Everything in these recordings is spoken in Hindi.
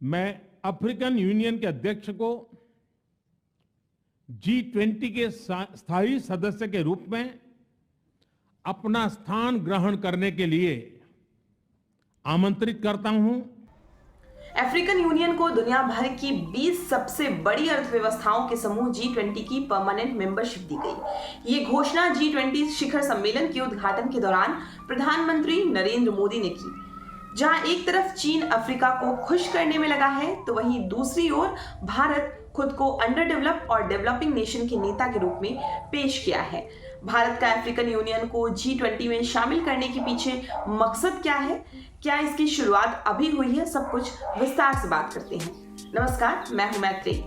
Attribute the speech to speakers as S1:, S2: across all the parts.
S1: मैं अफ्रीकन यूनियन के अध्यक्ष को G20 के स्थायी सदस्य के रूप में अपना स्थान ग्रहण करने के लिए आमंत्रित करता हूं।
S2: अफ्रीकन यूनियन को दुनिया भर की 20 सबसे बड़ी अर्थव्यवस्थाओं के समूह G20 की परमानेंट मेंबरशिप दी गई। ये घोषणा G20 शिखर सम्मेलन के उद्घाटन के दौरान प्रधानमंत्री नरेंद्र मोदी ने की। जहां एक तरफ चीन अफ्रीका को खुश करने में लगा है, तो वहीं दूसरी ओर भारत खुद को अंडर डेवलप और डेवलपिंग नेशन के नेता के रूप में पेश किया है। भारत का अफ्रीकन यूनियन को G20 में शामिल करने के पीछे मकसद क्या है, क्या इसकी शुरुआत अभी हुई है, सब कुछ विस्तार से बात करते हैं। नमस्कार, मैं हूं मैत्रेयी।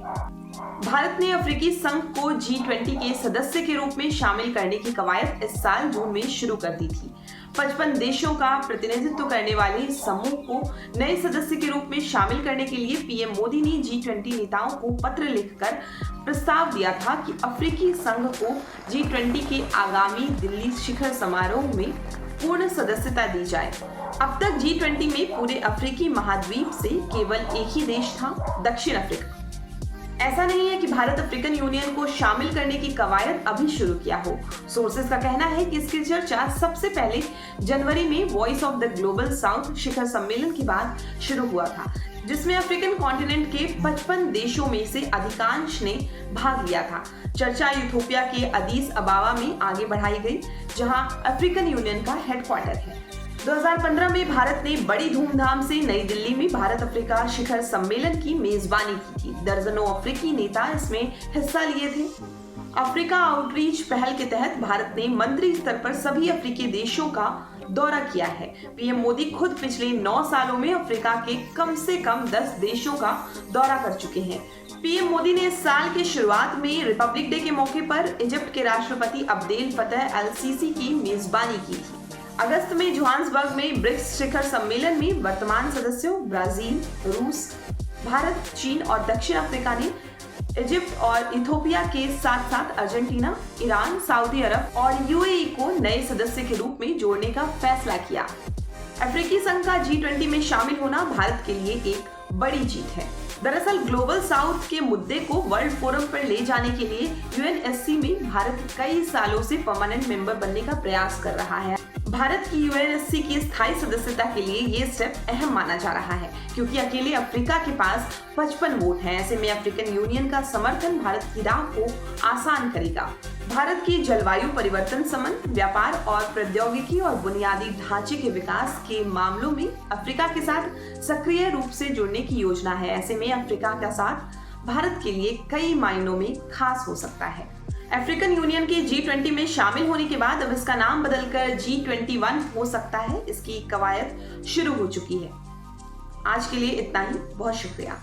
S2: भारत ने अफ्रीकी संघ को G20 के सदस्य के रूप में शामिल करने की कवायद इस साल जून में शुरू कर दी थी। 55 देशों का प्रतिनिधित्व करने वाले इस समूह को नए सदस्य के रूप में शामिल करने के लिए पीएम मोदी ने G20 नेताओं को पत्र लिखकर प्रस्ताव दिया था कि अफ्रीकी संघ को G20 के आगामी दिल्ली शिखर समारोह में पूर्ण सदस्यता दी जाए। अब तक G20 में पूरे अफ्रीकी महाद्वीप से केवल एक ही देश था, दक्षिण अफ्रीका। ऐसा नहीं है कि भारत अफ्रीकन यूनियन को शामिल करने की कवायद अभी शुरू किया हो। सोर्सेज का कहना है कि इसकी चर्चा सबसे पहले जनवरी में voice of the global south शिखर सम्मेलन के बाद शुरू हुआ था, जिसमें अफ्रीकन कॉन्टिनेंट के 55 देशों में से अधिकांश ने भाग लिया था। चर्चा यूथोपिया के अदीस अबाबा में आगे बढ़ाई गई, जहां अफ्रीकन यूनियन का हेडक्वार्टर है। 2015 में भारत ने बड़ी धूमधाम से नई दिल्ली में भारत अफ्रीका शिखर सम्मेलन की मेजबानी की थी। दर्जनों अफ्रीकी नेता इसमें हिस्सा लिए थे। अफ्रीका आउटरीच पहल के तहत भारत ने मंत्री स्तर पर सभी अफ्रीकी देशों का दौरा किया है। पीएम मोदी खुद पिछले 9 सालों में अफ्रीका के कम से कम 10 देशों का दौरा कर चुके हैं। पीएम मोदी ने इस साल की शुरुआत में रिपब्लिक डे के मौके पर इजिप्ट के राष्ट्रपति अब्देल फतह अल सीसी की मेजबानी की थी। अगस्त में जोहान्सबर्ग में ब्रिक्स शिखर सम्मेलन में वर्तमान सदस्यों ब्राजील, रूस, भारत, चीन और दक्षिण अफ्रीका ने इजिप्ट और इथियोपिया के साथ साथ अर्जेंटीना, ईरान, सऊदी अरब और यूएई को नए सदस्य के रूप में जोड़ने का फैसला किया। अफ्रीकी संघ का G20 में शामिल होना भारत के लिए एक बड़ी जीत है। दरअसल ग्लोबल साउथ के मुद्दे को वर्ल्ड फोरम पर ले जाने के लिए UNSC में भारत कई सालों से परमानेंट मेंबर बनने का प्रयास कर रहा है। भारत की UNSC की स्थायी सदस्यता के लिए ये स्टेप अहम माना जा रहा है, क्योंकि अकेले अफ्रीका के पास 55 वोट हैं। ऐसे में अफ्रीकन यूनियन का समर्थन भारत की राह को आसान करेगा। भारत की जलवायु परिवर्तन संबंध, व्यापार और प्रौद्योगिकी और बुनियादी ढांचे के विकास के मामलों में अफ्रीका के साथ सक्रिय रूप से जुड़ने की योजना है। ऐसे में अफ्रीका का साथ भारत के लिए कई मायनों में खास हो सकता है। अफ्रीकन यूनियन के G20 में शामिल होने के बाद अब इसका नाम बदलकर G21 हो सकता है। इसकी कवायद शुरू हो चुकी है। आज के लिए इतना ही। बहुत शुक्रिया।